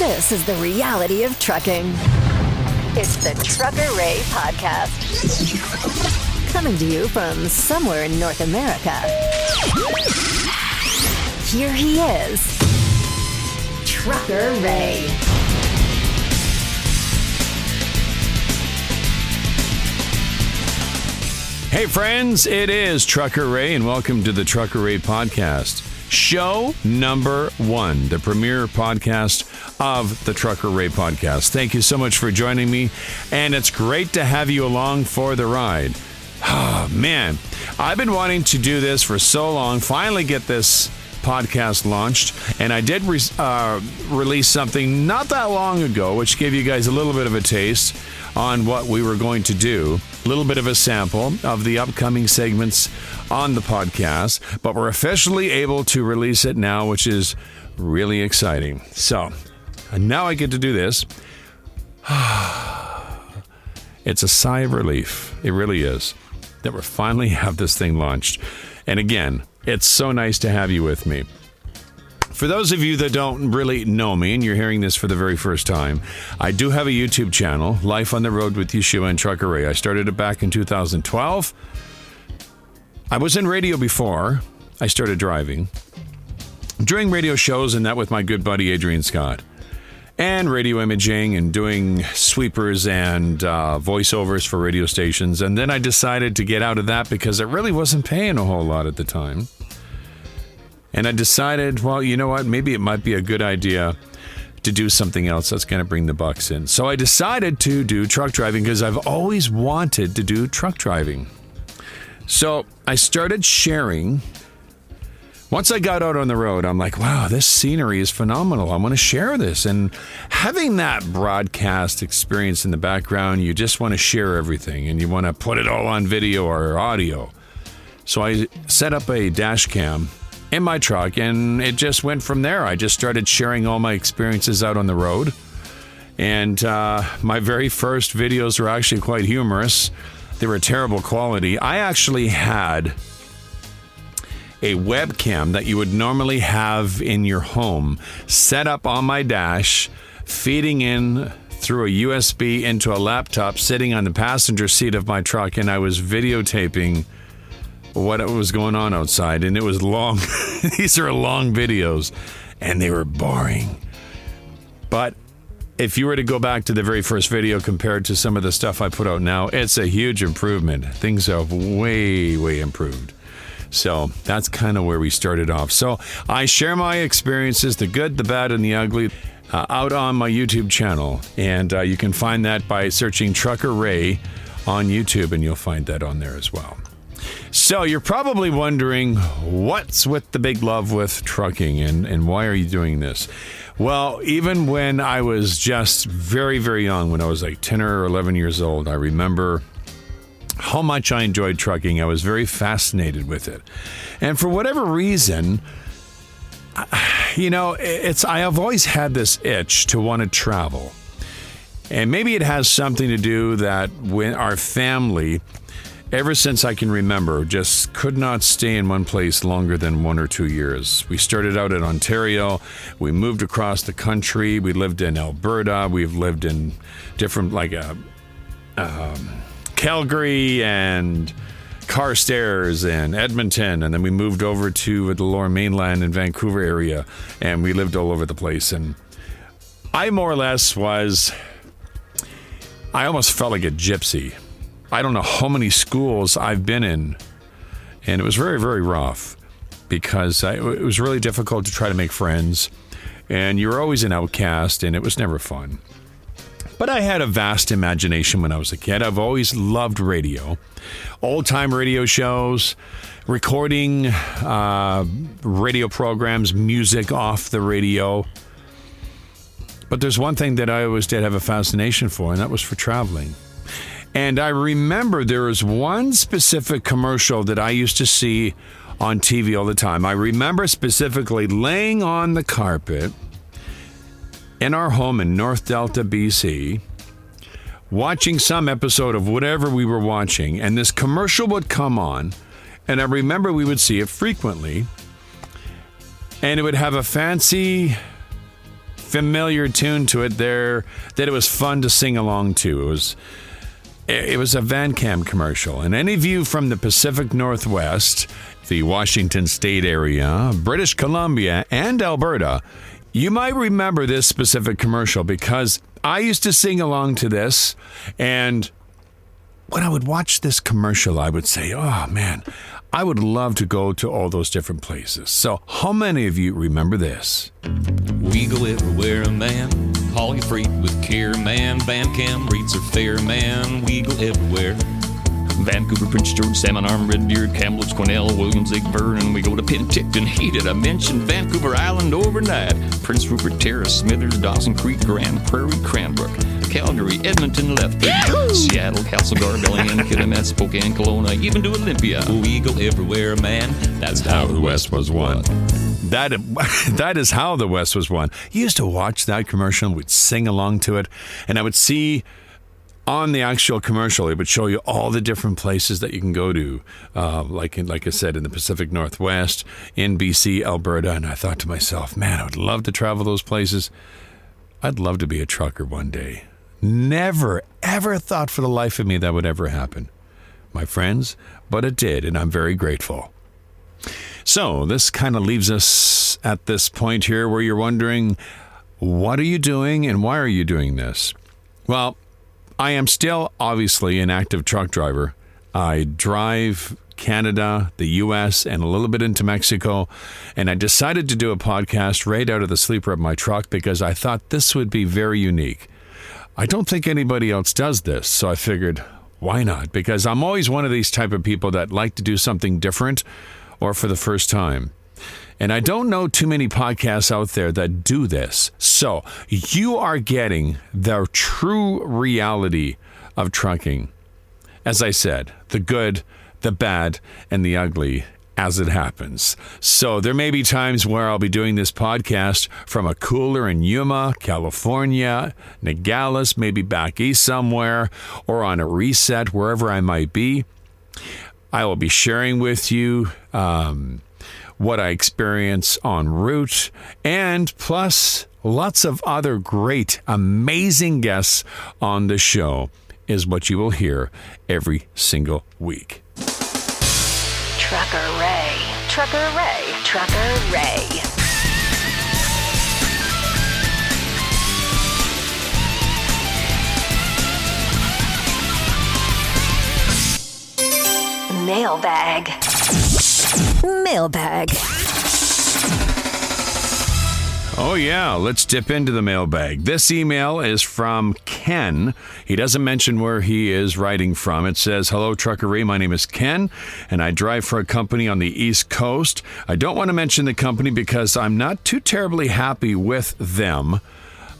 This is the reality of trucking. It's the Trucker Ray Podcast. Coming to you from somewhere in North America. Here he is, Trucker Ray. Hey friends, it is Trucker Ray and welcome to the Trucker Ray Podcast. Show number 1, the premier podcast of the Trucker Ray Podcast. Thank you so much for joining me, and it's great to have you along for the ride. Oh, man, I've been wanting to do this for so long, finally get this podcast launched, and I did release something not that long ago, which gave you guys a little bit of a taste on what we were going to do, a little bit of a sample of the upcoming segments on the podcast, but we're officially able to release it now, which is really exciting. So, now I get to do this. It's a sigh of relief. It really is, that we finally have this thing launched. And again, it's so nice to have you with me. For those of you that don't really know me and you're hearing this for the very first time, I do have a YouTube channel, Life on the Road with Yeshua and Trucker Ray. I started it back in 2012. I was in radio before I started driving, doing radio shows and that with my good buddy Adrian Scott, and radio imaging and doing sweepers and voiceovers for radio stations. And then I decided to get out of that because it really wasn't paying a whole lot at the time. And I decided, well, you know what? Maybe it might be a good idea to do something else that's going to bring the bucks in. So I decided to do truck driving because I've always wanted to do truck driving. So I started sharing. Once I got out on the road, I'm like, wow, this scenery is phenomenal. I want to share this. And having that broadcast experience in the background, you just want to share everything and you want to put it all on video or audio. So I set up a dash cam in my truck and it just went from there. I just started sharing all my experiences out on the road. And my very first videos were actually quite humorous. They were terrible quality. I actually had a webcam that you would normally have in your home set up on my dash, feeding in through a USB into a laptop sitting on the passenger seat of my truck, and I was videotaping what was going on outside, and it was long. These are long videos, and they were boring. But if you were to go back to the very first video compared to some of the stuff I put out now, it's a huge improvement. Things have way, way improved. So that's kind of where we started off. So I share my experiences, the good, the bad, and the ugly, out on my YouTube channel. And you can find that by searching Trucker Ray on YouTube, and you'll find that on there as well. So you're probably wondering, what's with the big love with trucking and why are you doing this? Well, even when I was just very, very young, when I was like 10 or 11 years old, I remember how much I enjoyed trucking. I was very fascinated with it. And for whatever reason, I have always had this itch to want to travel. And maybe it has something to do that when our family, ever since I can remember, just could not stay in one place longer than 1 or 2 years. We started out in Ontario. We moved across the country. We lived in Alberta. We've lived in different, Calgary and Carstairs and Edmonton. And then we moved over to the Lower Mainland and Vancouver area. And we lived all over the place. And I more or less I almost felt like a gypsy. I don't know how many schools I've been in, and it was very, very rough because it was really difficult to try to make friends, and you were always an outcast, and it was never fun. But I had a vast imagination when I was a kid. I've always loved radio, old-time radio shows, recording radio programs, music off the radio. But there's one thing that I always did have a fascination for, and that was for traveling. And I remember there was one specific commercial that I used to see on TV all the time. I remember specifically laying on the carpet in our home in North Delta, BC, watching some episode of whatever we were watching, and this commercial would come on, and I remember we would see it frequently, and it would have a fancy familiar tune to it there that it was fun to sing along to. It was a Van Cam commercial. And any of you from the Pacific Northwest, the Washington State area, British Columbia, and Alberta, you might remember this specific commercial because I used to sing along to this, and when I would watch this commercial, I would say, oh man, I would love to go to all those different places. So how many of you remember this? We go everywhere, man. Haul your freight with care, man. Van Cam rates are fair, man. We go everywhere. Vancouver, Prince George, Salmon Arm, Red Deer, Kamloops, Quesnel, Williams Lake, Vernon. We go to Penticton. Hey, did I mention Vancouver Island overnight? Prince Rupert Terrace, Smithers, Dawson Creek, Grand Prairie, Cranbrook, Calgary, Edmonton, Lethbridge, Seattle, Castlegar, Bellingham, Kitimat, Spokane, Kelowna, even to Olympia. We go everywhere, man. That's how the West was won. That is how the West was won. You used to watch that commercial and we'd sing along to it, and I would see on the actual commercial, it would show you all the different places that you can go to, like I said, in the Pacific Northwest, in BC, Alberta, and I thought to myself, man, I would love to travel those places. I'd love to be a trucker one day. Never, ever thought for the life of me that would ever happen, my friends, but it did, and I'm very grateful. So this kind of leaves us at this point here where you're wondering, what are you doing and why are you doing this? Well, I am still obviously an active truck driver. I drive Canada, the U.S., and a little bit into Mexico, and I decided to do a podcast right out of the sleeper of my truck because I thought this would be very unique. I don't think anybody else does this, so I figured, why not? Because I'm always one of these type of people that like to do something different or for the first time. And I don't know too many podcasts out there that do this. So you are getting the true reality of trucking. As I said, the good, the bad, and the ugly as it happens. So there may be times where I'll be doing this podcast from a cooler in Yuma, California, Nogales, maybe back east somewhere, or on a reset, wherever I might be. I will be sharing with you what I experience en route, and plus lots of other great, amazing guests on the show is what you will hear every single week. Trucker Ray, Trucker Ray, Trucker Ray. Mailbag. Mailbag. Oh yeah, let's dip into the mailbag. This email is from Ken. He doesn't mention where he is writing from. It says, hello, Truckery. My name is Ken, and I drive for a company on the East Coast. I don't want to mention the company because I'm not too terribly happy with them.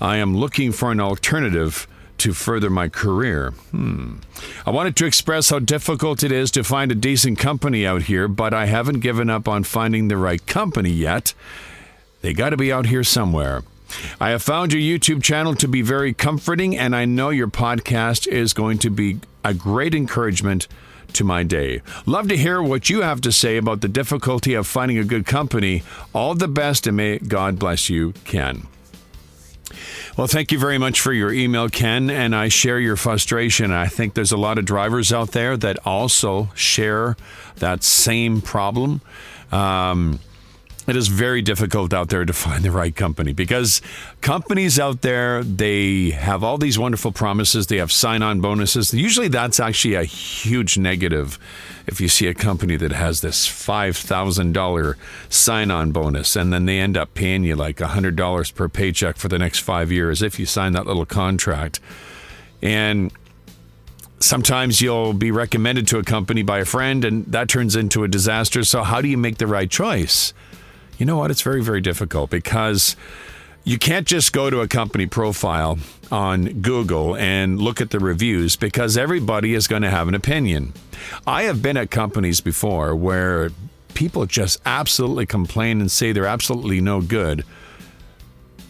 I am looking for an alternative to further my career. I wanted to express how difficult it is to find a decent company out here, but I haven't given up on finding the right company yet. They got to be out here somewhere. I have found your YouTube channel to be very comforting, and I know your podcast is going to be a great encouragement to my day. Love to hear what you have to say about the difficulty of finding a good company. All the best, and may God bless you, Ken. Well, thank you very much for your email, Ken, and I share your frustration. I think there's a lot of drivers out there that also share that same problem. It is very difficult out there to find the right company because companies out there, they have all these wonderful promises. They have sign-on bonuses. Usually that's actually a huge negative if you see a company that has this $5,000 sign-on bonus and then they end up paying you like $100 per paycheck for the next 5 years if you sign that little contract. And sometimes you'll be recommended to a company by a friend and that turns into a disaster. So how do you make the right choice? You know what? It's very, very difficult because you can't just go to a company profile on Google and look at the reviews because everybody is going to have an opinion. I have been at companies before where people just absolutely complain and say they're absolutely no good.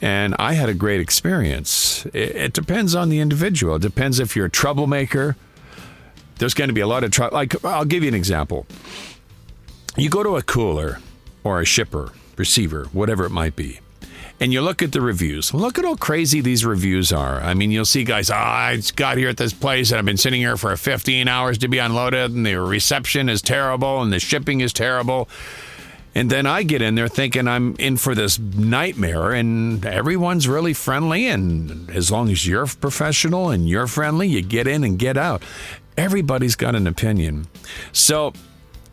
And I had a great experience. It depends on the individual. It depends if you're a troublemaker. There's going to be a lot of trouble. Like, I'll give you an example. You go to a cooler or a shipper, receiver, whatever it might be, and you look at the reviews. Look at how crazy these reviews are. I mean, you'll see guys, I just got here at this place and I've been sitting here for 15 hours to be unloaded and the reception is terrible and the shipping is terrible. And then I get in there thinking I'm in for this nightmare, and everyone's really friendly. And as long as you're professional and you're friendly, you get in and get out. Everybody's got an opinion. So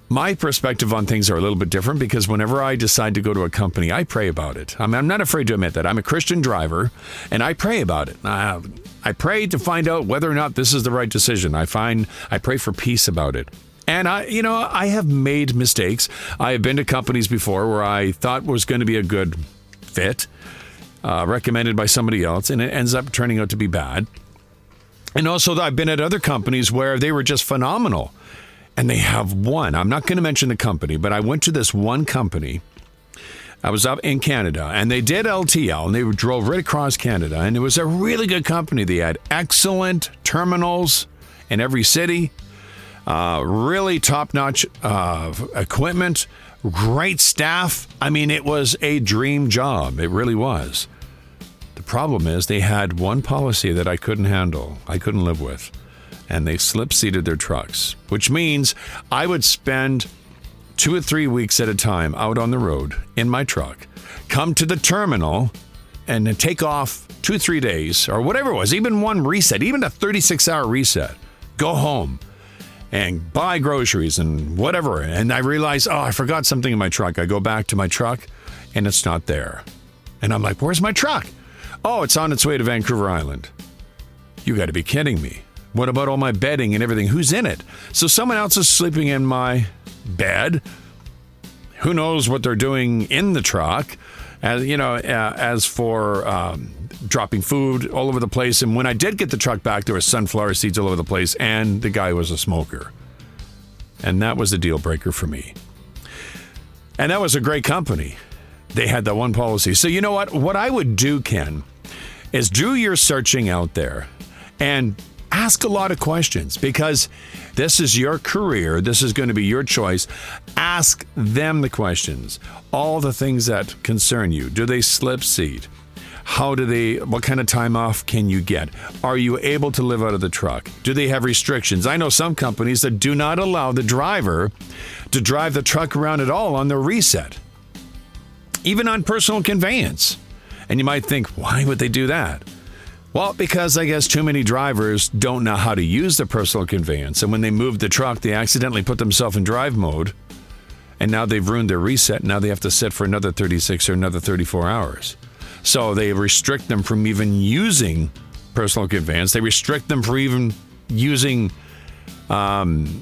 my perspective on things are a little bit different because whenever I decide to go to a company, I pray about it. I'm not afraid to admit that. I'm a Christian driver, and I pray about it. I pray to find out whether or not this is the right decision. I pray for peace about it. And I have made mistakes. I have been to companies before where I thought was going to be a good fit, recommended by somebody else, and it ends up turning out to be bad. And also, I've been at other companies where they were just phenomenal. And they have one. I'm not going to mention the company, but I went to this one company. I was up in Canada, and they did LTL, and they drove right across Canada. And it was a really good company. They had excellent terminals in every city, really top-notch equipment, great staff. I mean, it was a dream job. It really was. The problem is they had one policy that I couldn't handle, I couldn't live with. And they slip-seated their trucks, which means I would spend 2 or 3 weeks at a time out on the road in my truck, come to the terminal, and then take off 2 or 3 days, or whatever it was, even one reset, even a 36-hour reset, go home and buy groceries and whatever. And I realize, I forgot something in my truck. I go back to my truck, and it's not there. And I'm like, where's my truck? Oh, it's on its way to Vancouver Island. You got to be kidding me. What about all my bedding and everything? Who's in it? So someone else is sleeping in my bed. Who knows what they're doing in the truck? As for dropping food all over the place. And when I did get the truck back, there were sunflower seeds all over the place, and the guy was a smoker. And that was a deal breaker for me. And that was a great company. They had that one policy. So you know what? What I would do, Ken, is do your searching out there and ask a lot of questions, because this is your career. This is going to be your choice. Ask them the questions. All the things that concern you. Do they slip seat? What kind of time off can you get? Are you able to live out of the truck? Do they have restrictions? I know some companies that do not allow the driver to drive the truck around at all on the reset, even on personal conveyance. And you might think, why would they do that? Well, because I guess too many drivers don't know how to use the personal conveyance. And when they move the truck, they accidentally put themselves in drive mode. And now they've ruined their reset. Now they have to sit for another 36 or another 34 hours. So they restrict them from even using personal conveyance. They restrict them from even using, even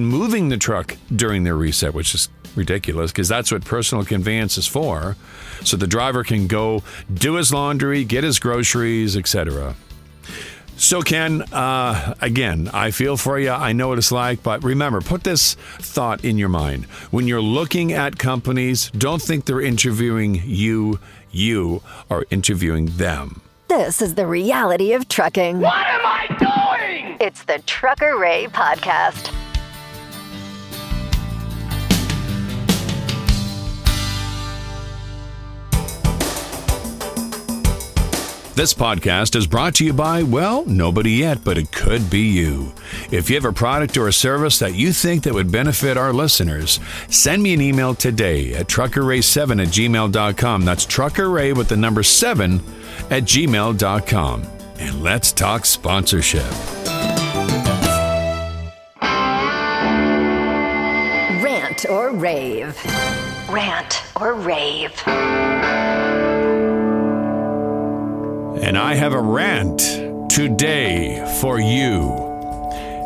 moving the truck during their reset, which is ridiculous, because that's what personal conveyance is for. So the driver can go do his laundry, get his groceries, etc. So Ken, again, I feel for you. I know what it's like, but remember, put this thought in your mind. When you're looking at companies, don't think they're interviewing you. You are interviewing them. This is the reality of trucking. What am I doing? It's the Trucker Ray Podcast. This podcast is brought to you by, well, nobody yet, but it could be you. If you have a product or a service that you think that would benefit our listeners, send me an email today at truckerray7@gmail.com. That's truckerray with the number 7 at gmail.com. And let's talk sponsorship. Rant or rave. Rant or rave. And I have a rant today for you.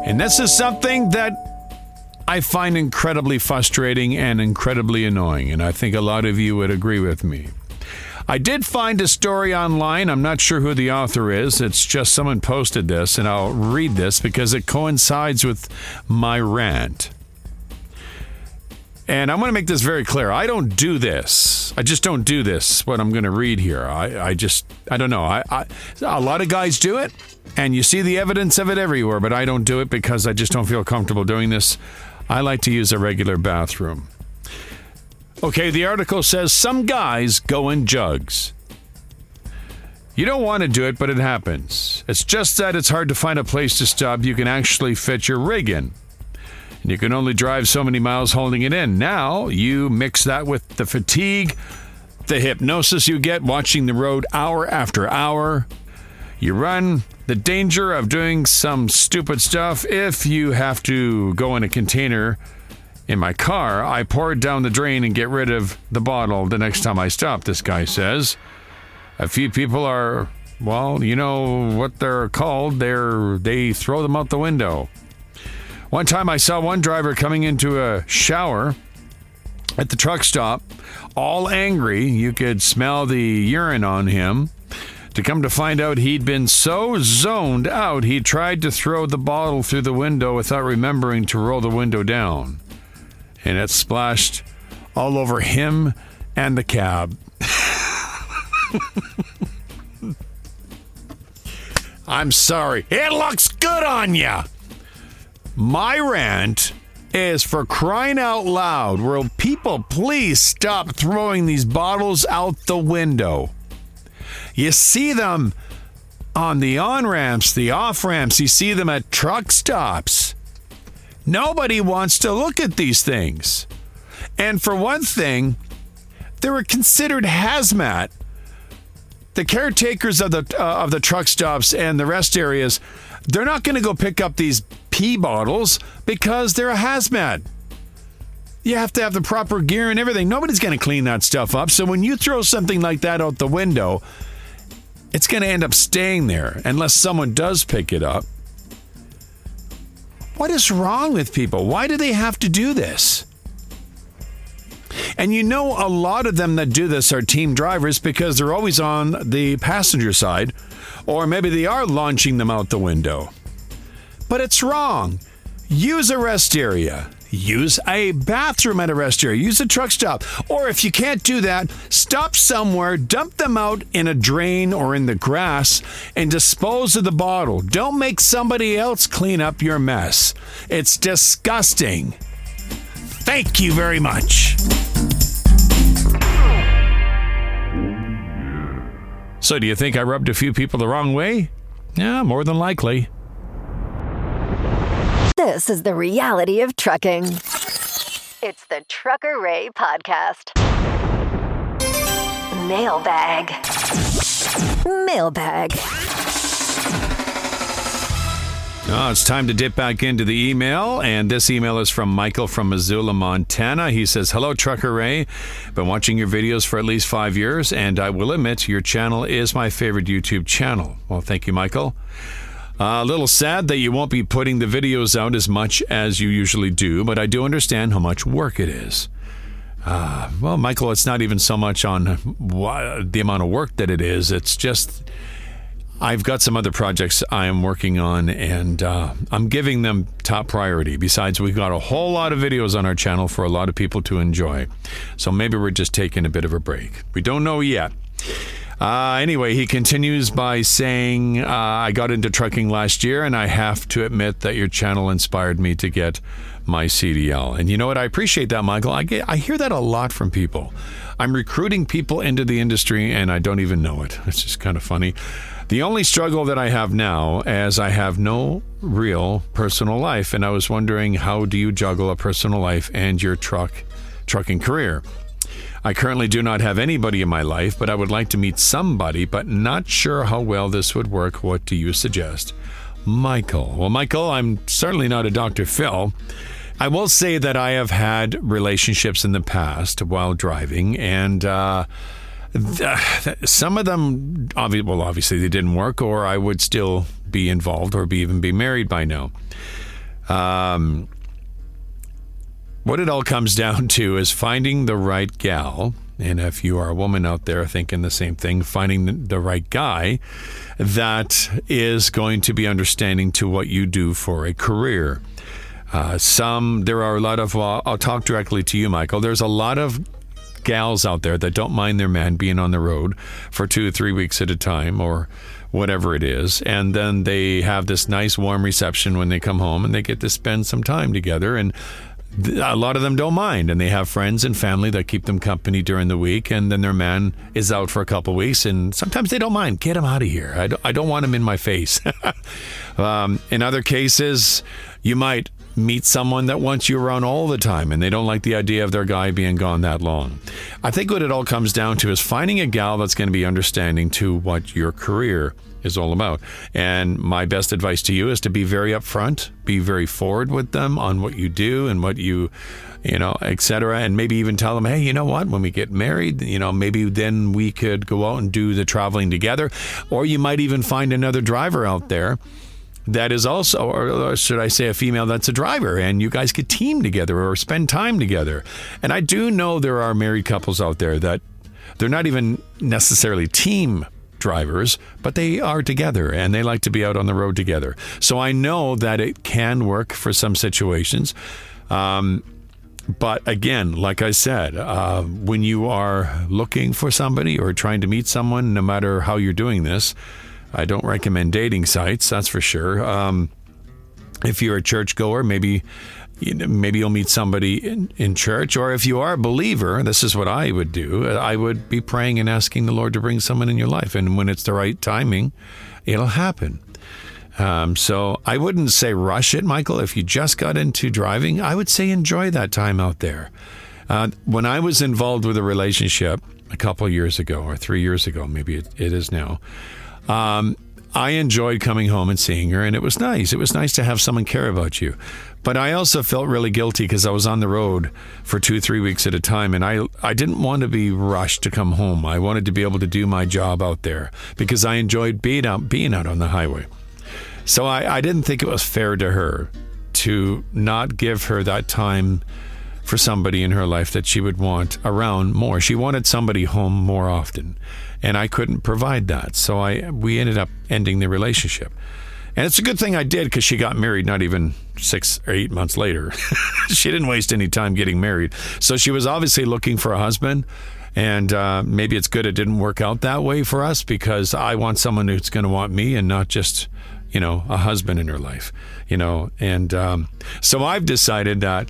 And this is something that I find incredibly frustrating and incredibly annoying. And I think a lot of you would agree with me. I did find a story online. I'm not sure who the author is. It's just someone posted this, and I'll read this because it coincides with my rant. And I'm going to make this very clear. I don't do this. I just don't do this, what I'm going to read here. I don't know. A lot of guys do it, and you see the evidence of it everywhere, but I don't do it because I just don't feel comfortable doing this. I like to use a regular bathroom. Okay, the article says some guys go in jugs. You don't want to do it, but it happens. It's just that it's hard to find a place to stop you can actually fit your rig in. And you can only drive so many miles holding it in. Now, you mix that with the fatigue, the hypnosis you get watching the road hour after hour. You run the danger of doing some stupid stuff. If you have to go in a container in my car, I pour it down the drain and get rid of the bottle the next time I stop, this guy says. A few people are, well, you know what they're called. They throw them out the window. One time I saw one driver coming into a shower at the truck stop, all angry. You could smell the urine on him. To come to find out, he'd been so zoned out, he tried to throw the bottle through the window without remembering to roll the window down. And it splashed all over him and the cab. I'm sorry. It looks good on ya. My rant is, for crying out loud, will people please stop throwing these bottles out the window? You see them on the on-ramps, the off-ramps. You see them at truck stops. Nobody wants to look at these things. And for one thing, they were considered hazmat. The caretakers of the truck stops and the rest areas, they're not going to go pick up these pee bottles because they're a hazmat. You have to have the proper gear and everything. Nobody's going to clean that stuff up. So when you throw something like that out the window, it's going to end up staying there unless someone does pick it up. What is wrong with people? Why do they have to do this? And you know, a lot of them that do this are team drivers because they're always on the passenger side, or maybe they are launching them out the window. But it's wrong. Use a rest area. Use a bathroom at a rest area. Use a truck stop. Or if you can't do that, stop somewhere, dump them out in a drain or in the grass, and dispose of the bottle. Don't make somebody else clean up your mess. It's disgusting. Thank you very much. So do you think I rubbed a few people the wrong way? Yeah, more than likely. This is the reality of trucking. It's the Trucker Ray Podcast. Mailbag. Oh, it's time to dip back into the email, and this email is from Michael from Missoula, Montana. He says, "Hello, Trucker Ray. Been watching your videos for at least 5 years, and I will admit your channel is my favorite YouTube channel." Well, thank you, Michael. A little sad that you won't be putting the videos out as much as you usually do, but I do understand how much work it is. Well, Michael, it's not even so much on the amount of work that it is. It's just I've got some other projects I am working on, and I'm giving them top priority. Besides, we've got a whole lot of videos on our channel for a lot of people to enjoy. So maybe we're just taking a bit of a break. We don't know yet. Anyway, he continues by saying, I got into trucking last year, and I have to admit that your channel inspired me to get my CDL. And you know what? I appreciate that, Michael. I hear that a lot from people. I'm recruiting people into the industry, and I don't even know it. It's just kind of funny. The only struggle that I have now is I have no real personal life, and I was wondering, how do you juggle a personal life and your trucking career? I currently do not have anybody in my life, but I would like to meet somebody, but not sure how well this would work. What do you suggest? Michael. Well, Michael, I'm certainly not a Dr. Phil. I will say that I have had relationships in the past while driving, and some of them, obviously they didn't work, or I would still be involved or even be married by now. What it all comes down to is finding the right gal, and if you are a woman out there thinking the same thing, finding the right guy that is going to be understanding to what you do for a career. There are a lot of, I'll talk directly to you, Michael. There's a lot of gals out there that don't mind their man being on the road for 2 or 3 weeks at a time, or whatever it is, and then they have this nice warm reception when they come home, and they get to spend some time together, and a lot of them don't mind, and they have friends and family that keep them company during the week, and then their man is out for a couple of weeks, and sometimes they don't mind. Get him out of here. I don't want him in my face. In other cases, you might meet someone that wants you around all the time, and they don't like the idea of their guy being gone that long. I think what it all comes down to is finding a gal that's going to be understanding to what your career is all about. And my best advice to you is to be very upfront, be very forward with them on what you do and what you know, etc. And maybe even tell them, hey, you know what, when we get married, you know, maybe then we could go out and do the traveling together. Or you might even find another driver out there that is also, or should I say a female that's a driver, and you guys could team together or spend time together. And I do know there are married couples out there that they're not even necessarily team drivers, but they are together and they like to be out on the road together. So I know that it can work for some situations. But again, like I said, when you are looking for somebody or trying to meet someone, no matter how you're doing this, I don't recommend dating sites, that's for sure. If you're a churchgoer, maybe you'll meet somebody in church. Or if you are a believer, this is what I would do. I would be praying and asking the Lord to bring someone in your life. And when it's the right timing, it'll happen. So I wouldn't say rush it, Michael. If you just got into driving, I would say enjoy that time out there. When I was involved with a relationship a couple of years ago, or 3 years ago, maybe it is now, I enjoyed coming home and seeing her, and it was nice. It was nice to have someone care about you. But I also felt really guilty because I was on the road for 2-3 weeks at a time, and I didn't want to be rushed to come home. I wanted to be able to do my job out there because I enjoyed being out on the highway. So I didn't think it was fair to her to not give her that time for somebody in her life that she would want around more. She wanted somebody home more often, and I couldn't provide that. So we ended up ending the relationship. And it's a good thing I did, because she got married not even 6 or 8 months later. She didn't waste any time getting married. So she was obviously looking for a husband. And maybe it's good it didn't work out that way for us, because I want someone who's going to want me and not just, a husband in her life, And so I've decided that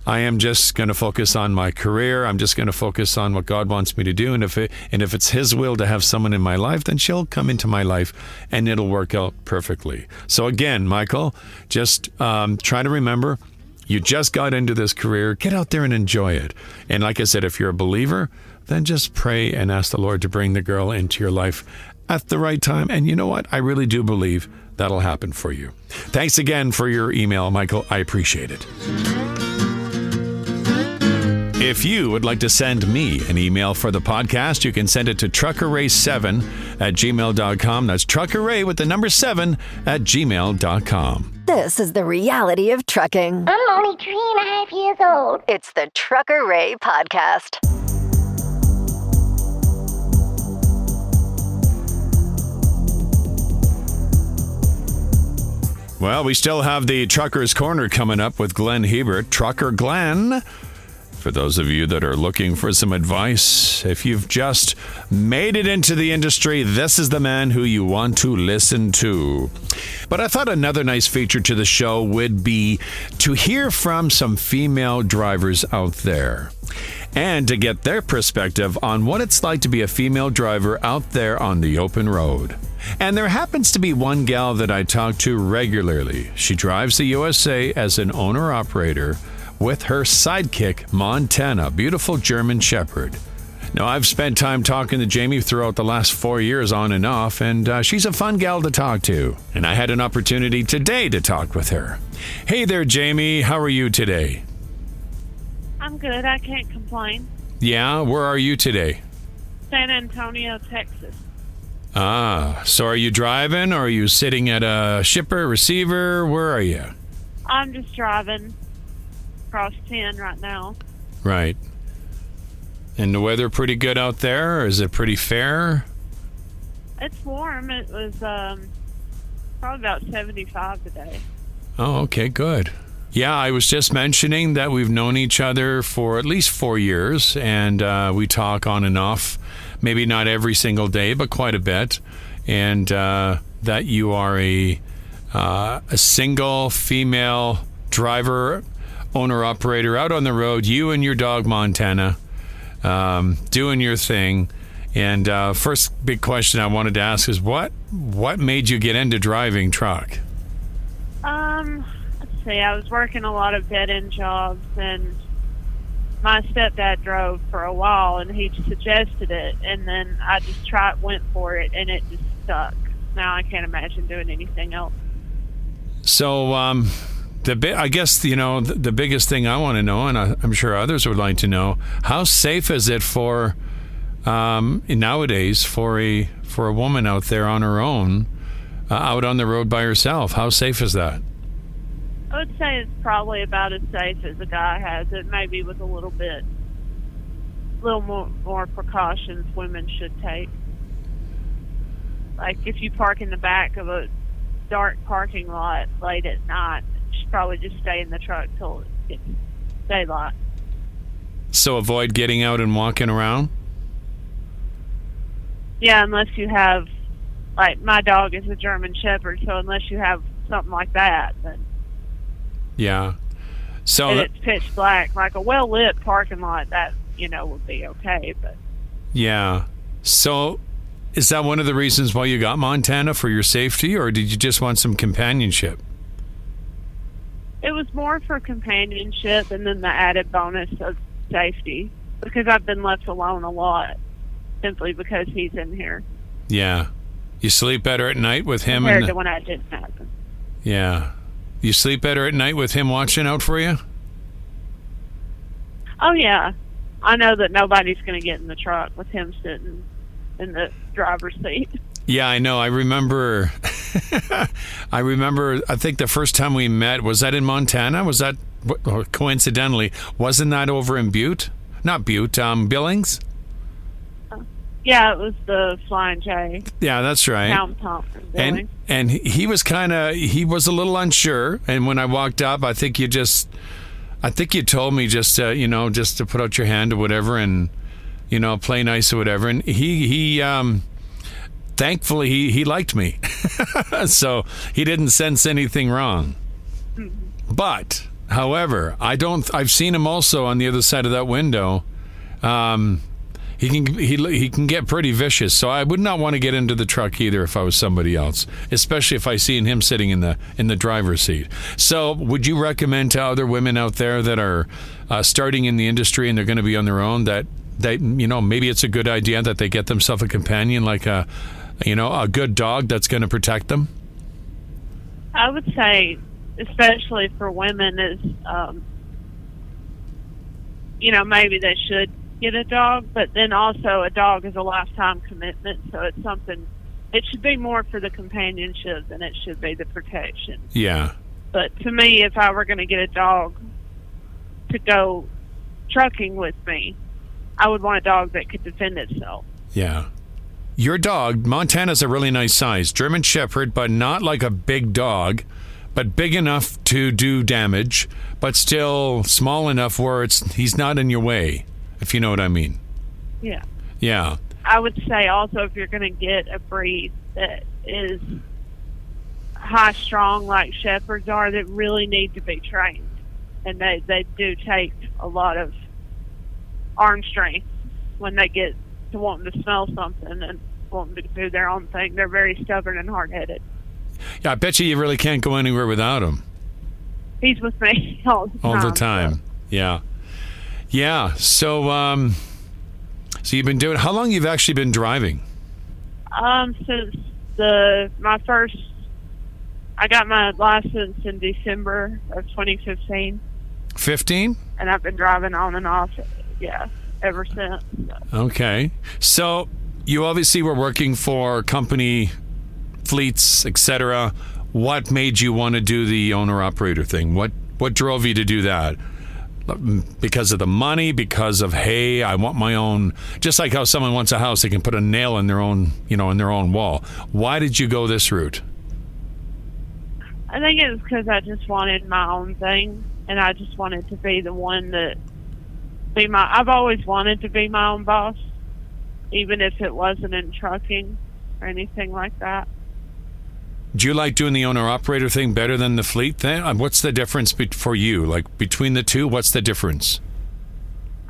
I am just going to focus on my career. I'm just going to focus on what God wants me to do. And if it's His will to have someone in my life, then she'll come into my life and it'll work out perfectly. So again, Michael, just try to remember, you just got into this career. Get out there and enjoy it. And like I said, if you're a believer, then just pray and ask the Lord to bring the girl into your life at the right time. And you know what? I really do believe that'll happen for you. Thanks again for your email, Michael. I appreciate it. If you would like to send me an email for the podcast, you can send it to truckerray7@gmail.com. That's truckerray with the number 7 at gmail.com. This is the reality of trucking. I'm only 3.5 years old. It's the Trucker Ray Podcast. Well, we still have the Trucker's Corner coming up with Glen Hebert. Trucker Glen. For those of you that are looking for some advice, if you've just made it into the industry, this is the man who you want to listen to. But I thought another nice feature to the show would be to hear from some female drivers out there and to get their perspective on what it's like to be a female driver out there on the open road. And there happens to be one gal that I talk to regularly. She drives the USA as an owner-operator with her sidekick, Montana, beautiful German Shepherd. Now, I've spent time talking to Jamie throughout the last 4 years on and off, and she's a fun gal to talk to. And I had an opportunity today to talk with her. Hey there, Jamie. How are you today? I'm good. I can't complain. Yeah? Where are you today? San Antonio, Texas. So are you driving, or are you sitting at a shipper, receiver? Where are you? I'm just driving across 10 right now. Right. And the weather pretty good out there, or is it pretty fair? It's warm. It was probably about 75 today. Oh, okay, good. Yeah, I was just mentioning that we've known each other for at least 4 years, and we talk on and off, maybe not every single day, but quite a bit, and that you are a single female driver owner-operator out on the road, you and your dog, Montana, doing your thing. And first big question I wanted to ask is, what made you get into driving truck? Let's see. I was working a lot of dead-end jobs, and my stepdad drove for a while, and he suggested it, and then I just went for it, and it just stuck. Now I can't imagine doing anything else. So, I guess, the biggest thing I want to know, and I'm sure others would like to know, how safe is it for nowadays for a woman out there on her own, out on the road by herself? How safe is that? I would say it's probably about as safe as a guy has it, maybe with a little more precautions women should take. Like if you park in the back of a dark parking lot late at night, you should probably just stay in the truck till it gets daylight. So avoid getting out and walking around? Yeah, unless you have, like, my dog is a German Shepherd, so unless you have something like that, then... Yeah. So and it's pitch black, like a well-lit parking lot, that, would be okay, but... Yeah. So is that one of the reasons why you got Montana, for your safety, or did you just want some companionship? It was more for companionship and then the added bonus of safety, because I've been left alone a lot, simply because he's in here. Yeah. You sleep better at night with him? Compared to when I didn't have him. Yeah. You sleep better at night with him watching out for you? Oh, yeah. I know that nobody's going to get in the truck with him sitting in the driver's seat. Yeah, I know. I remember, I think the first time we met, was that in Montana? Was that, coincidentally, wasn't that over in Butte? Not Butte, Billings? Yeah, it was the Flying J. Yeah, that's right. Town Thompson Billings. And he was he was a little unsure. And when I walked up, I think you told me just to put out your hand or whatever, and play nice or whatever. And he thankfully he liked me, so he didn't sense anything wrong. Mm-hmm. But however, I've seen him also on the other side of that window. He can get pretty vicious, so I would not want to get into the truck either if I was somebody else, especially if I seen him sitting in the driver's seat. So would you recommend to other women out there that are starting in the industry and they're going to be on their own, that maybe it's a good idea that they get themselves a companion, like a good dog that's going to protect them? I would say, especially for women, is maybe they should get a dog, but then also a dog is a lifetime commitment, so it's something, it should be more for the companionship than it should be the protection. Yeah. But to me, if I were going to get a dog to go trucking with me, I would want a dog that could defend itself. Yeah. Your dog, Montana's a really nice size. German Shepherd, but not like a big dog, but big enough to do damage, but still small enough where he's not in your way, if you know what I mean. Yeah. Yeah. I would say also, if you're going to get a breed that is high strong like Shepherds are, that really need to be trained. And they do take a lot of arm strength when they get to wanting to smell something and wanting to do their own thing. They're very stubborn and hard-headed. Yeah, I bet you really can't go anywhere without him. He's with me all the time. So. Yeah. Yeah. So you've been doing, how long you've actually been driving? Since I got my license in December of 2015. 15? And I've been driving on and off, ever since. So. Okay. So you obviously were working for company fleets, etc. What made you want to do the owner-operator thing? What drove you to do that? Because of the money? Because of, hey, I want my own, just like how someone wants a house, they can put a nail in their own, in their own wall. Why did you go this route? I think it was because I just wanted my own thing, and I just wanted to be the one I've always wanted to be my own boss, even if it wasn't in trucking or anything like that. Do you like doing the owner-operator thing better than the fleet thing? What's the difference for you? Like, between the two, what's the difference?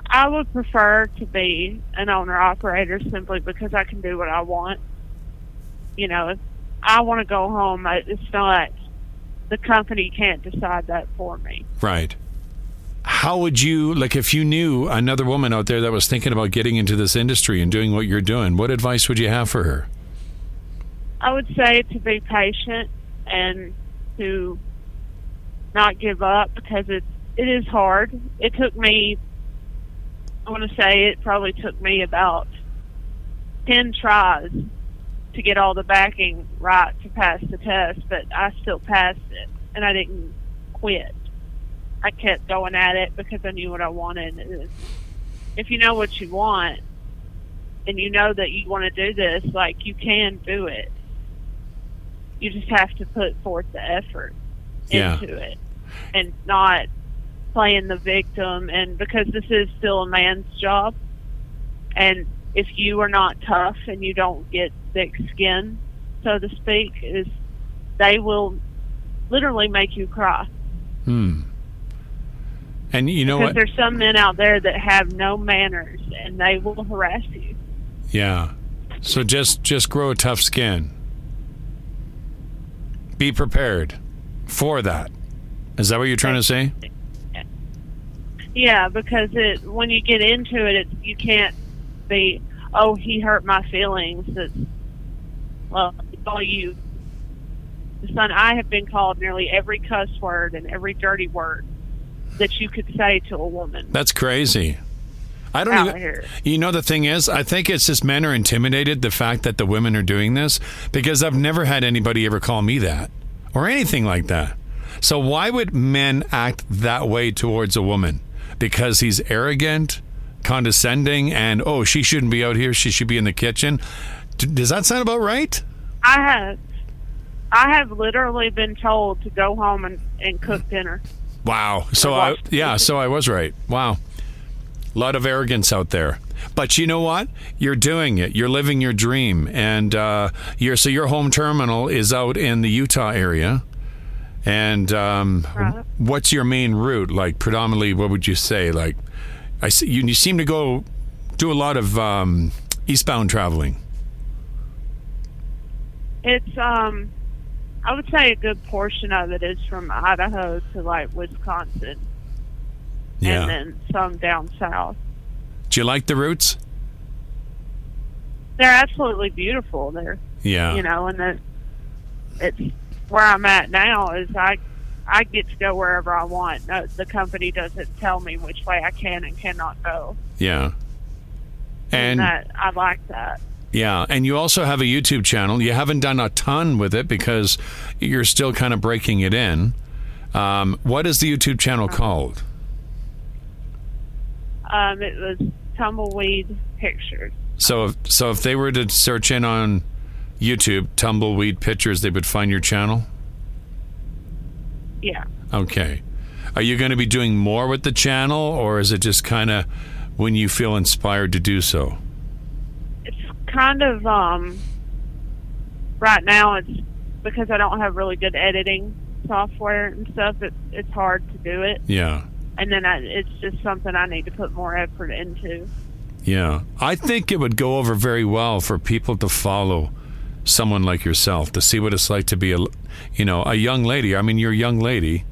I would prefer to be an owner-operator simply because I can do what I want. You know, if I want to go home, it's not, the company can't decide that for me. Right. How would you, like, if you knew another woman out there that was thinking about getting into this industry and doing what you're doing, what advice would you have for her? I would say to be patient and to not give up, because it is hard. It took me, I want to say it probably took me about 10 tries to get all the backing right to pass the test, but I still passed it, and I didn't quit. I kept going at it because I knew what I wanted. If you know what you want and you know that you want to do this, like, you can do it. You just have to put forth the effort into it and not playing the victim. And because this is still a man's job, and if you are not tough and you don't get thick skin, so to speak, they will literally make you cry. And you know what? Because there's some men out there that have no manners and they will harass you. Yeah. So just grow a tough skin. Be prepared for that. Is that what you're trying to say? Yeah, because when you get into it, you can't be, oh, he hurt my feelings. Son, I have been called nearly every cuss word and every dirty word that you could say to a woman. That's crazy. I don't even. Here. You know, the thing is, I think it's just men are intimidated the fact that the women are doing this, because I've never had anybody ever call me that or anything like that. So why would men act that way towards a woman? Because he's arrogant, condescending, and she shouldn't be out here. She should be in the kitchen. Does that sound about right? I have literally been told to go home and cook dinner. Wow. So I was right. Wow. A lot of arrogance out there. But you know what? You're doing it. You're living your dream. And your home terminal is out in the Utah area. And Right. What's your main route? Like, predominantly, what would you say? Like, I see you seem to do a lot of eastbound traveling. It's I would say a good portion of it is from Idaho to like Wisconsin. Yeah. And then some down south. Do you like the routes? They're absolutely beautiful. They're, Yeah. you know, and it's where I'm at now is I get to go wherever I want. No, the company doesn't tell me which way I can and cannot go. Yeah. And I like that. Yeah, and you also have a YouTube channel. You haven't done a ton with it because you're still kind of breaking it in. What is the YouTube channel called? It was Tumbleweed Pictures. So if they were to search in on YouTube, Tumbleweed Pictures, they would find your channel? Yeah. Okay. Are you going to be doing more with the channel, or is it just kind of when you feel inspired to do so? It's kind of, right now it's because I don't have really good editing software and stuff, it's hard to do it. Yeah. And then it's just something I need to put more effort into. Yeah. I think it would go over very well for people to follow someone like yourself, to see what it's like to be a young lady. I mean, you're a young lady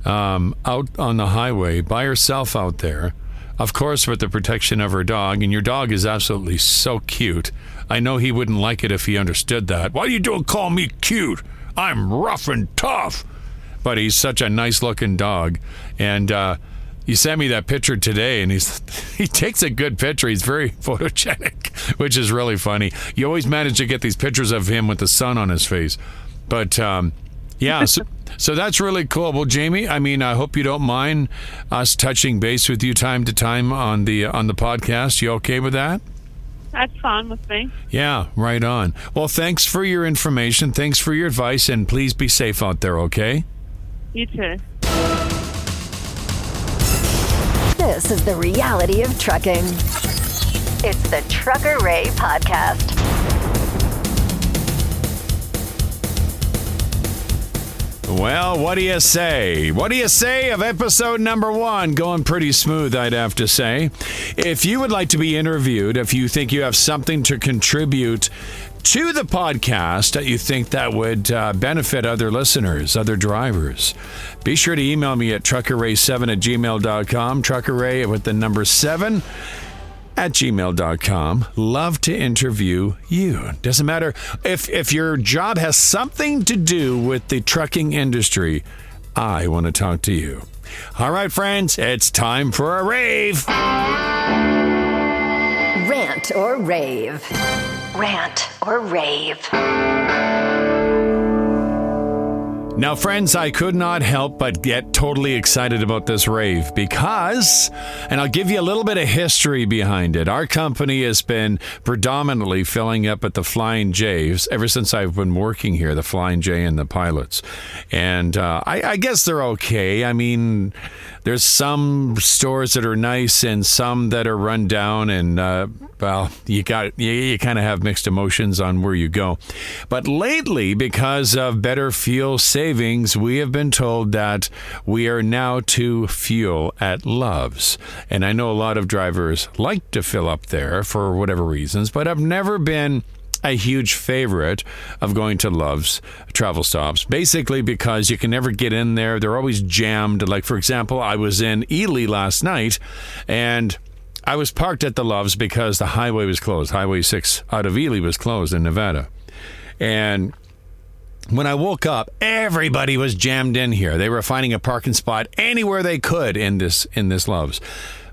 out on the highway by herself out there, of course, with the protection of her dog. And your dog is absolutely so cute. I know he wouldn't like it if he understood that. Why do you don't call me cute? I'm rough and tough. But he's such a nice looking dog. And you sent me that picture today, and he takes a good picture. He's very photogenic, which is really funny. You always manage to get these pictures of him with the sun on his face. But yeah, so that's really cool. Well, Jamie, I mean, I hope you don't mind us touching base with you time to time on the podcast. You okay with that? That's fine with me. Yeah, right on. Well, thanks for your information. Thanks for your advice, and please be safe out there, okay? You too. This is the reality of trucking. It's the Trucker Ray Podcast. Well, what do you say? What do you say of episode number 1? Going pretty smooth, I'd have to say. If you would like to be interviewed, if you think you have something to contribute to the podcast that you think that would benefit other listeners, other drivers, be sure to email me at truckerray7@gmail.com. Truckerray with the number 7 at gmail.com. Love to interview you. Doesn't matter if your job has something to do with the trucking industry. I want to talk to you. All right, friends, it's time for a rave. Rant or rave. Rant or rave. Now, friends, I could not help but get totally excited about this rave because, and I'll give you a little bit of history behind it. Our company has been predominantly filling up at the Flying J's ever since I've been working here, the Flying J and the pilots. And I guess they're okay. I mean, there's some stores that are nice and some that are run down, and well, you kind of have mixed emotions on where you go. But lately, because of better fuel savings, we have been told that we are now to fuel at Love's. And I know a lot of drivers like to fill up there for whatever reasons, but I've never been a huge favorite of going to Love's travel stops, basically because you can never get in there. They're always jammed. Like, for example, I was in Ely last night, and I was parked at the Love's because the highway was closed. Highway 6 out of Ely was closed in Nevada. And when I woke up, everybody was jammed in here. They were finding a parking spot anywhere they could in this Love's.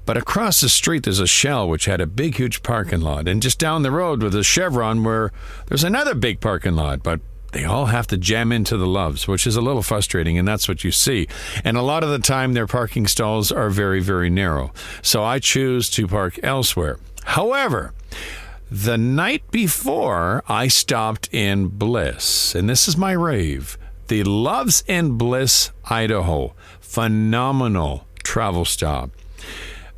But across the street, there's a Shell, which had a big, huge parking lot. And just down the road was a Chevron, where there's another big parking lot. But they all have to jam into the Love's, which is a little frustrating, and that's what you see. And a lot of the time, their parking stalls are very, very narrow. So I choose to park elsewhere. However, the night before, I stopped in Bliss. And this is my rave. The Love's in Bliss, Idaho. Phenomenal travel stop.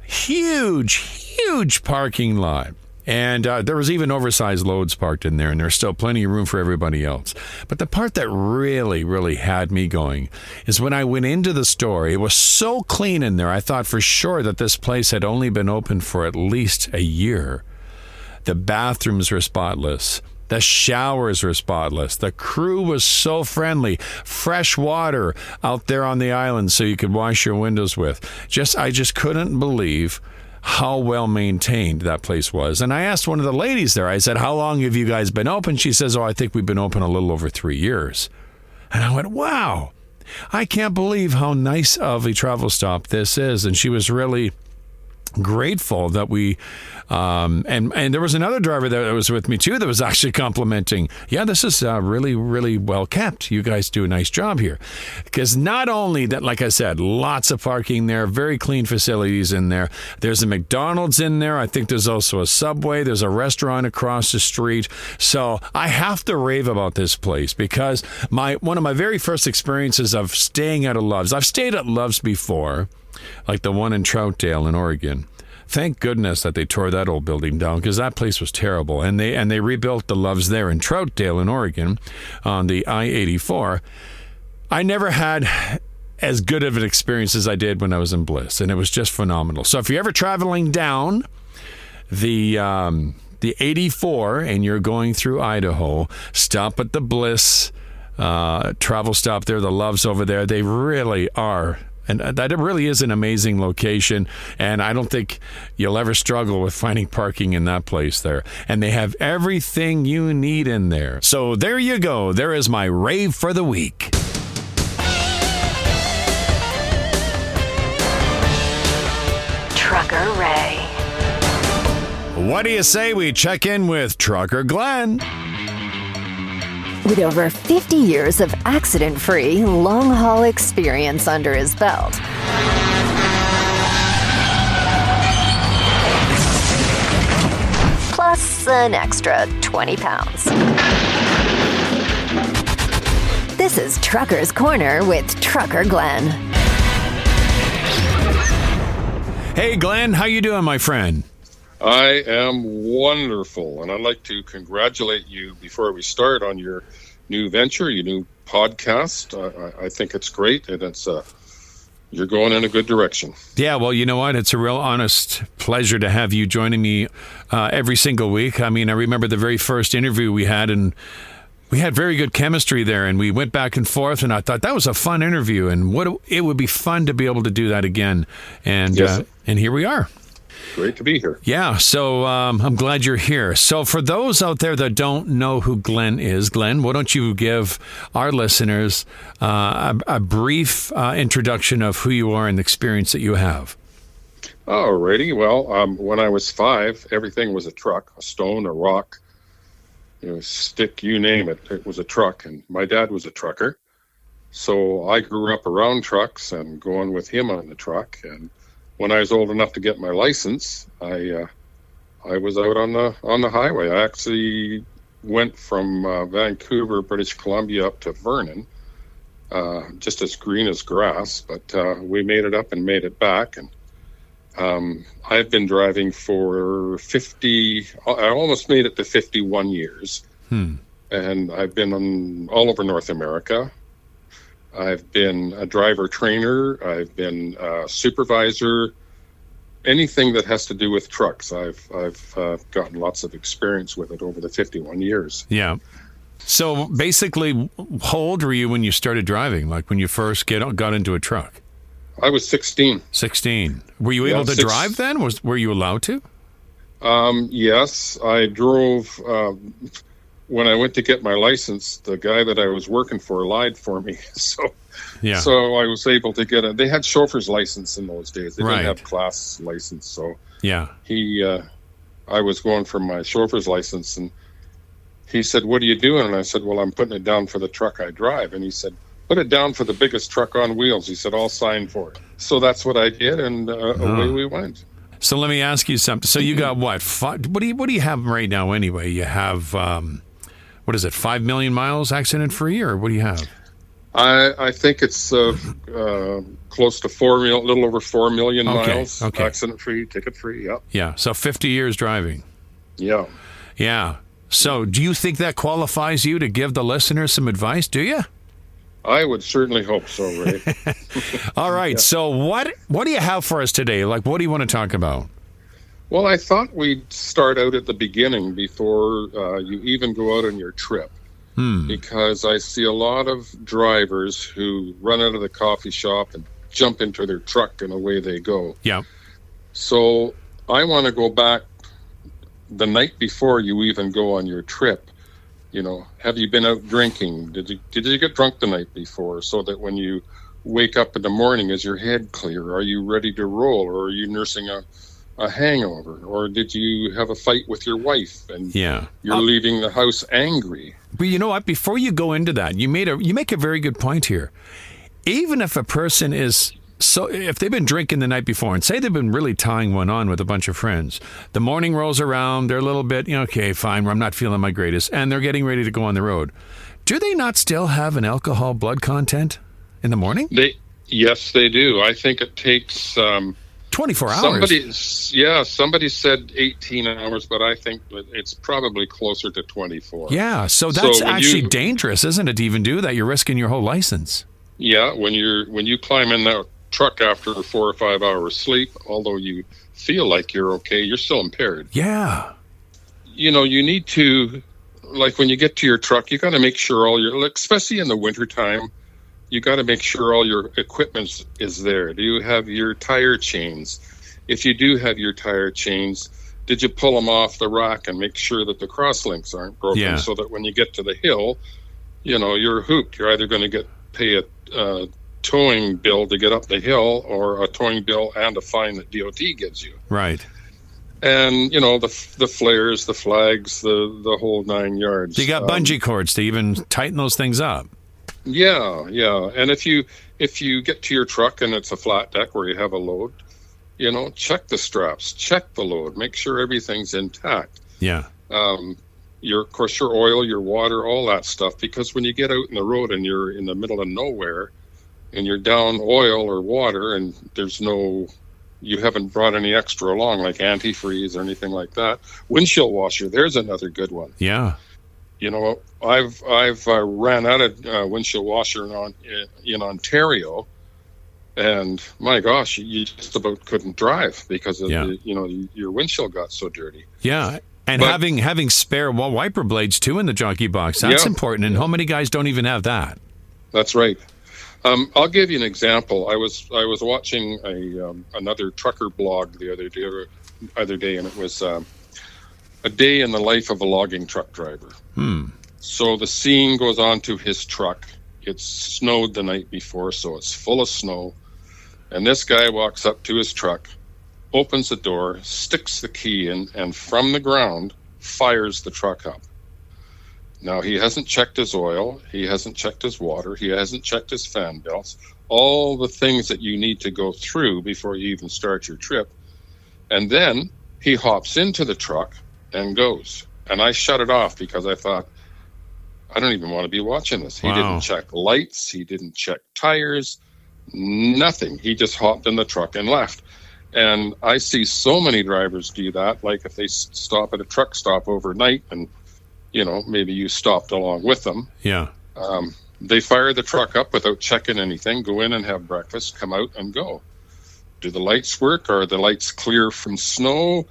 Huge parking lot. And there was even oversized loads parked in there, and there's still plenty of room for everybody else. But the part that really had me going is when I went into the store. It was so clean in there, I thought for sure that this place had only been open for at least a year. The bathrooms were spotless. The showers were spotless. The crew was so friendly. Fresh water out there on the island so you could wash your windows with. I just couldn't believe how well maintained that place was. And I asked one of the ladies there, I said, how long have you guys been open? She says, I think we've been open a little over 3 years. And I went, wow, I can't believe how nice of a travel stop this is. And she was really grateful that we and there was another driver that was with me too that was actually complimenting, yeah, this is really well kept. You guys do a nice job here. Because not only that, like I said, lots of parking there, very clean facilities in there. There's a McDonald's in there. I think there's also a Subway. There's a restaurant across the street. So I have to rave about this place because one of my very first experiences of staying at a Love's, I've stayed at Love's before, like the one in Troutdale in Oregon. Thank goodness that they tore that old building down because that place was terrible. And they rebuilt the Love's there in Troutdale in Oregon on the I-84. I never had as good of an experience as I did when I was in Bliss, and it was just phenomenal. So if you're ever traveling down the 84 and you're going through Idaho, stop at the Bliss travel stop there. The Love's over there. They really are. And that really is an amazing location, and I don't think you'll ever struggle with finding parking in that place there. And they have everything you need in there. So there you go. There is my rave for the week. Trucker Ray. What do you say we check in with Trucker Glen? With over 50 years of accident-free, long-haul experience under his belt. Plus an extra 20 pounds. This is Trucker's Corner with Trucker Glen. Hey, Glen, how you doing, my friend? I am wonderful, and I'd like to congratulate you before we start on your new venture, your new podcast. I think it's great, and it's you're going in a good direction. Yeah, well, you know what? It's a real honest pleasure to have you joining me every single week. I mean, I remember the very first interview we had, and we had very good chemistry there, and we went back and forth, and I thought that was a fun interview, and it would be fun to be able to do that again. And Yes. And here we are. Great to be here. Yeah, so I'm glad you're here. So for those out there that don't know who Glen is, Glen, why don't you give our listeners a brief introduction of who you are and the experience that you have? Alrighty. Well, when I was 5, everything was a truck, a stone, a rock, stick, you name it. It was a truck, and my dad was a trucker. So I grew up around trucks and going with him on the truck. And when I was old enough to get my license, I was out on the highway. I actually went from Vancouver, British Columbia, up to Vernon, just as green as grass. But we made it up and made it back. And I've been driving for 50. I almost made it to 51 years, and I've been all over North America. I've been a driver trainer. I've been a supervisor. Anything that has to do with trucks, I've gotten lots of experience with it over the 51 years. Yeah. So basically, how old were you when you started driving? Like when you first got into a truck? I was 16. 16. Were you able to drive then? Were you allowed to? Yes, I drove. When I went to get my license, the guy that I was working for lied for me. So I was able to get it. They had chauffeur's license in those days. They didn't have class license. So I was going for my chauffeur's license, and he said, "What are you doing?" And I said, "Well, I'm putting it down for the truck I drive." And he said, "Put it down for the biggest truck on wheels." He said, "I'll sign for it." So that's what I did, and away we went. So let me ask you something. So you got what? What do you have right now anyway? You have, what is it, 5 million miles accident free, or what do you have? I think it's close to 4 million, a little over 4 million miles, accident free, ticket free. Yeah. Yeah. So 50 years driving. Yeah. Yeah. So do you think that qualifies you to give the listeners some advice? Do you? I would certainly hope so, Ray. All right. Yeah. So what do you have for us today? Like, what do you want to talk about? Well, I thought we'd start out at the beginning before you even go out on your trip. Because I see a lot of drivers who run out of the coffee shop and jump into their truck and away they go. Yeah. So I want to go back the night before you even go on your trip. Have you been out drinking? Did you get drunk the night before, so that when you wake up in the morning, is your head clear? Are you ready to roll, or are you nursing a hangover, or did you have a fight with your wife and you're leaving the house angry? But you know what? Before you go into that, you make a very good point here. Even if a person is if they've been drinking the night before, and say they've been really tying one on with a bunch of friends, the morning rolls around, they're a little bit, okay, fine, I'm not feeling my greatest, and they're getting ready to go on the road. Do they not still have an alcohol blood content in the morning? Yes, they do. I think it takes 24 hours. Somebody said 18 hours, but I think it's probably closer to 24. Yeah, so that's actually dangerous, isn't it, to even do that? You're risking your whole license. Yeah, when you climb in that truck after 4 or 5 hours sleep, although you feel like you're okay, you're still impaired. Yeah. You need to, like when you get to your truck, you got to make sure especially in the wintertime, you got to make sure all your equipment is there. Do you have your tire chains? If you do have your tire chains, did you pull them off the rack and make sure that the cross links aren't broken, so that when you get to the hill, you're hooped. You're either going to pay a towing bill to get up the hill, or a towing bill and a fine that DOT gives you. Right. And the flares, the flags, the whole 9 yards. You got bungee cords to even tighten those things up. Yeah. And if you get to your truck and it's a flat deck where you have a load, check the straps, check the load, make sure everything's intact. Yeah. Your oil, your water, all that stuff, because when you get out in the road and you're in the middle of nowhere and you're down oil or water and you haven't brought any extra along, like antifreeze or anything like that. Windshield washer, there's another good one. Yeah. You know, I've ran out of windshield washer in Ontario, and my gosh, you just about couldn't drive because of your windshield got so dirty. Yeah. And having spare wiper blades too in the jockey box, that's important. And how many guys don't even have that? That's right. I'll give you an example. I was watching another trucker blog the other day, and it was a day in the life of a logging truck driver. So the scene goes on to his truck. It's snowed the night before, so it's full of snow. And this guy walks up to his truck, opens the door, sticks the key in, and from the ground fires the truck up. Now, he hasn't checked his oil, he hasn't checked his water, he hasn't checked his fan belts, all the things that you need to go through before you even start your trip. And then he hops into the truck and goes. And I shut it off because I thought, I don't even want to be watching this. He didn't check lights, he didn't check tires, nothing. He just hopped in the truck and left. And I see so many drivers do that, like if they stop at a truck stop overnight and, maybe you stopped along with them. Yeah. They fire the truck up without checking anything, go in and have breakfast, come out and go. Do the lights work? Are the lights clear from snow?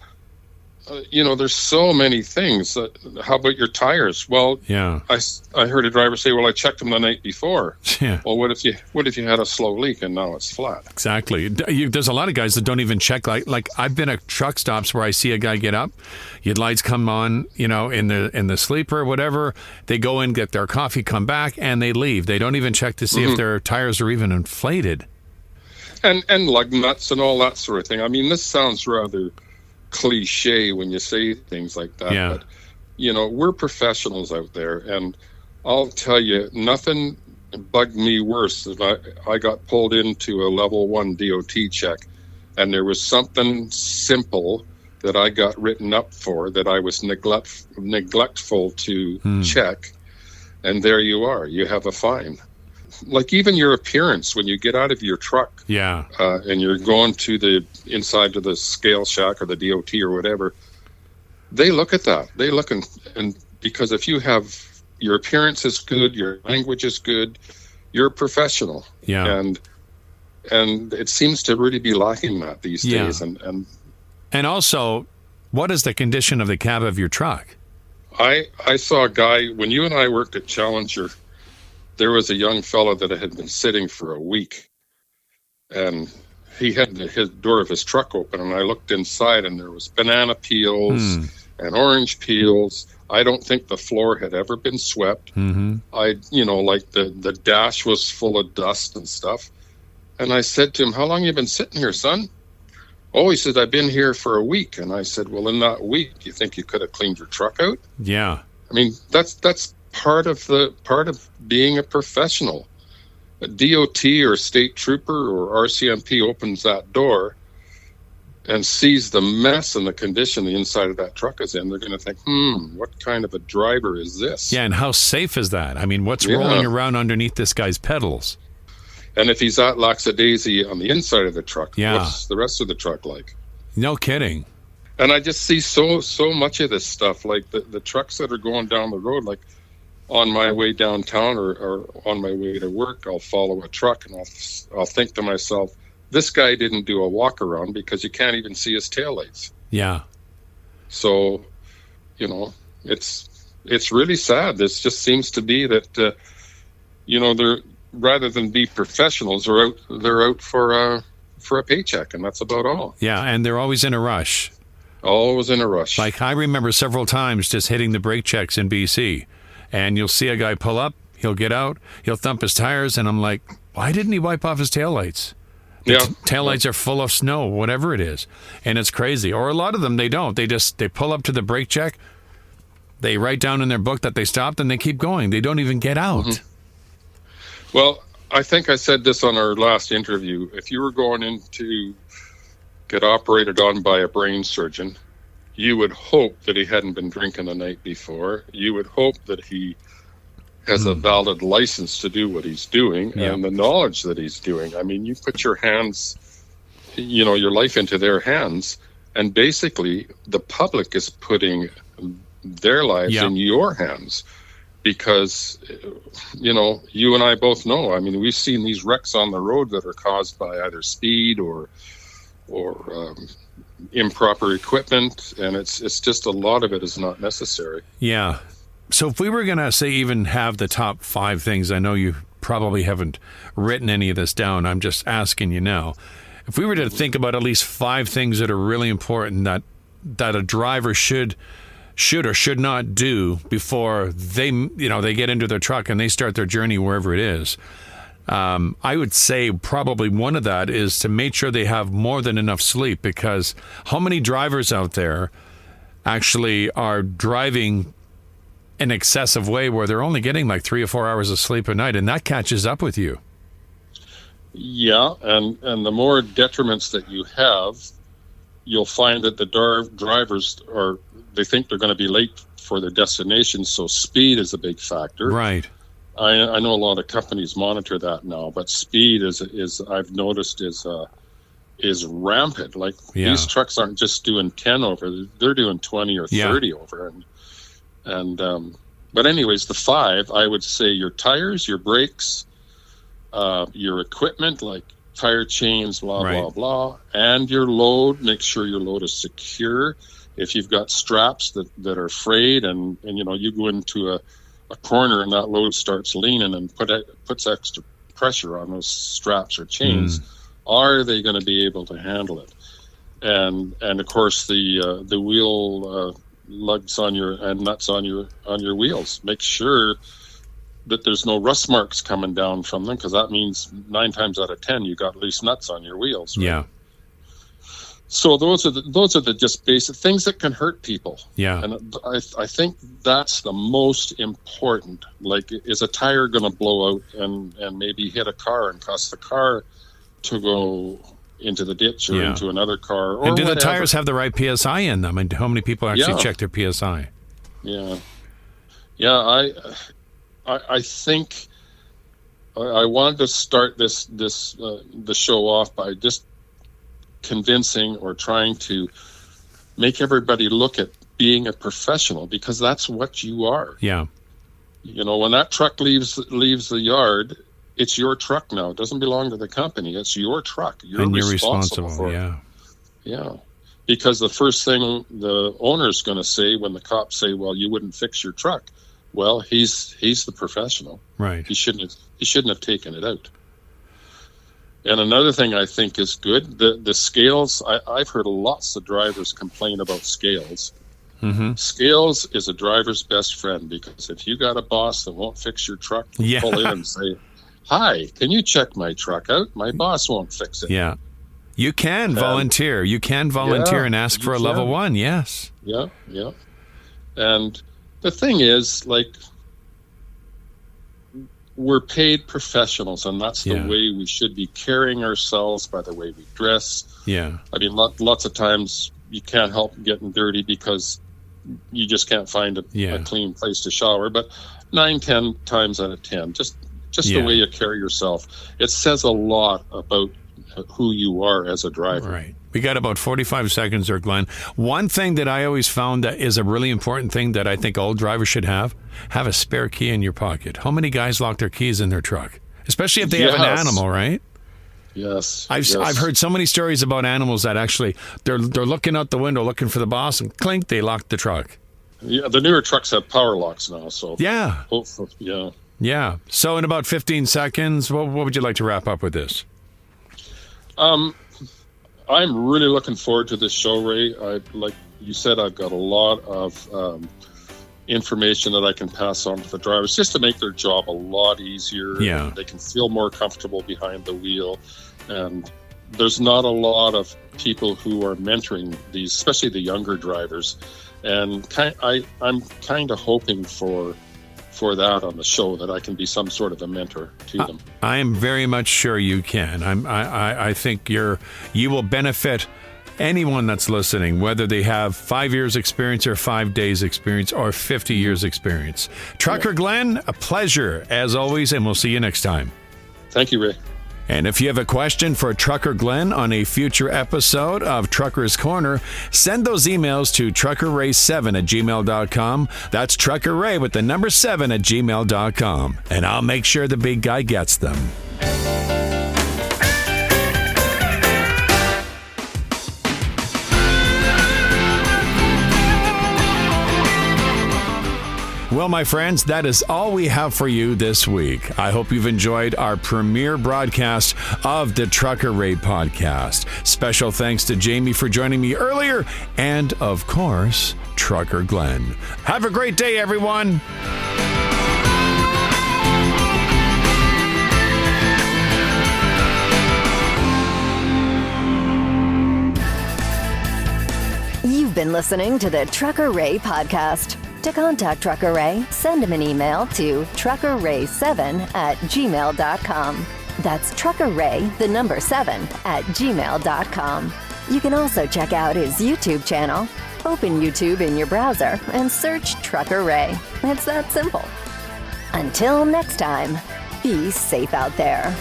There's so many things. How about your tires? Well, yeah. I heard a driver say, well, I checked them the night before. Yeah. Well, what if you had a slow leak and now it's flat? Exactly. There's a lot of guys that don't even check. Like I've been at truck stops where I see a guy get up, your lights come on, in the sleeper or whatever. They go in, get their coffee, come back, and they leave. They don't even check to see if their tires are even inflated. And lug nuts and all that sort of thing. I mean, this sounds rather cliche when you say things like that, but we're professionals out there, and I'll tell you, nothing bugged me worse than I got pulled into a level 1 DOT check, and there was something simple that I got written up for that I was neglectful to check, and there you are, you have a fine. Like even your appearance when you get out of your truck, and you're going to the inside to the scale shack or the DOT or whatever, they look at that. They look and because if you have your appearance is good, your language is good, you're a professional. Yeah. And it seems to really be lacking that these days. And also, what is the condition of the cab of your truck? I saw a guy when you and I worked at Challenger. There was a young fellow that had been sitting for a week, and he had the door of his truck open, and I looked inside, and there was banana peels and orange peels. I don't think the floor had ever been swept. Like the dash was full of dust and stuff. And I said to him, how long you been sitting here, son? Oh, he said, I've been here for a week. And I said, well, in that week, you think you could have cleaned your truck out? Yeah. I mean, that's part of being a professional. A DOT or state trooper or RCMP opens that door and sees the mess and the condition the inside of that truck is in. They're going to think, what kind of a driver is this? Yeah, and how safe is that? I mean, what's rolling around underneath this guy's pedals? And if he's that lackadaisy on the inside of the truck, what's the rest of the truck like? No kidding. And I just see so much of this stuff, like the trucks that are going down the road, like on my way downtown or on my way to work, I'll follow a truck and I'll think to myself, this guy didn't do a walk around because you can't even see his taillights. Yeah. So, it's really sad. This just seems to be that, they're rather than be professionals, they're out for a paycheck, and that's about all. Yeah, and they're always in a rush. Always in a rush. Like I remember several times just hitting the brake checks in BC. And you'll see a guy pull up, he'll get out, he'll thump his tires, and I'm like, why didn't he wipe off his taillights? Taillights are full of snow, whatever it is. And it's crazy. Or a lot of them, they don't. They pull up to the brake check, they write down in their book that they stopped, and they keep going. They don't even get out. Well, I think I said this on our last interview. If you were going in to get operated on by a brain surgeon, you would hope that he hadn't been drinking the night before. You would hope that he has a valid license to do what he's doing and the knowledge that he's doing. I mean, you put your hands, your life into their hands, and basically the public is putting their lives in your hands. Because, you and I both know, I mean, we've seen these wrecks on the road that are caused by either speed or improper equipment, and it's just a lot of it is not necessary. Yeah. So if we were going to say even have the top 5 things, I know you probably haven't written any of this down. I'm just asking you now. If we were to think about at least 5 things that are really important that a driver should or should not do before they get into their truck and they start their journey wherever it is, I would say probably one of that is to make sure they have more than enough sleep, because how many drivers out there actually are driving an excessive way where they're only getting like 3 or 4 hours of sleep a night, and that catches up with you. Yeah, and the more detriments that you have, you'll find that the drivers they think they're going to be late for their destination, so speed is a big factor. Right. I know a lot of companies monitor that now, but speed is I've noticed is rampant. Like these trucks aren't just doing 10 over; they're doing 20 or 30 over. But anyways, the 5, I would say your tires, your brakes, your equipment like tire chains, blah blah, and your load. Make sure your load is secure. If you've got straps that are frayed, and you go into a corner and that load starts leaning and puts extra pressure on those straps or chains, are they going to be able to handle it? And of course the wheel lugs and nuts on your wheels. Make sure that there's no rust marks coming down from them, because that means 9 times out of 10 you got loose nuts on your wheels. Right? Yeah. So those are the just basic things that can hurt people. Yeah. And I think that's the most important. Like, is a tire going to blow out and maybe hit a car and cause the car to go into the ditch or into another car? Or and do whatever. The tires have the right PSI in them? And how many people actually check their PSI? Yeah. Yeah, I think I wanted to start the show off by just convincing or trying to make everybody look at being a professional, because that's what you are. Yeah. When that truck leaves the yard, it's your truck now. It doesn't belong to the company. It's your truck. You're responsible for it. Yeah. Because the first thing the owner's going to say when the cops say, well, you wouldn't fix your truck. Well, he's the professional. Right. He shouldn't have taken it out. And another thing I think is good, the scales. I've heard lots of drivers complain about scales. Mm-hmm. Scales is a driver's best friend, because if you got a boss that won't fix your truck, pull in and say, hi, can you check my truck out? My boss won't fix it. Yeah. You can volunteer. You can volunteer and ask for a level 1. Yes. Yeah. And the thing is, like, we're paid professionals, and that's the way we should be carrying ourselves, by the way we dress. Yeah. I mean, lots of times you can't help getting dirty because you just can't find a clean place to shower. But 9-10 times out of 10, just the way you carry yourself, it says a lot about who you are as a driver. Right. We got about 45 seconds there, Glenn. One thing that I always found that is a really important thing that I think all drivers should have a spare key in your pocket. How many guys lock their keys in their truck? Especially if they have an animal, right? Yes. I've heard so many stories about animals that actually they're looking out the window looking for the boss, and clink, they lock the truck. Yeah, the newer trucks have power locks now, so hopefully, yeah. So in about 15 seconds, what would you like to wrap up with this? I'm really looking forward to this show, Ray. Like you said, I've got a lot of information that I can pass on to the drivers just to make their job a lot easier. Yeah. They can feel more comfortable behind the wheel. And there's not a lot of people who are mentoring these, especially the younger drivers. And I'm kind of hoping for that on the show, that I can be some sort of a mentor to them. I am very much sure you can. I think you will benefit anyone that's listening, whether they have 5 years experience or 5 days experience or 50 years experience. Trucker Glen, a pleasure as always, and we'll see you next time. Thank you, Ray. And if you have a question for Trucker Glen on a future episode of Trucker's Corner, send those emails to truckerray7@gmail.com. That's truckerray with the number 7@gmail.com. And I'll make sure the big guy gets them. Well, my friends, that is all we have for you this week. I hope you've enjoyed our premiere broadcast of the Trucker Ray podcast. Special thanks to Jamie for joining me earlier, and of course, Trucker Glen. Have a great day, everyone. You've been listening to the Trucker Ray podcast. To contact Trucker Ray, send him an email to truckerray7@gmail.com. That's truckerray, the number 7@gmail.com. You can also check out his YouTube channel. Open YouTube in your browser and search Trucker Ray. It's that simple. Until next time, be safe out there.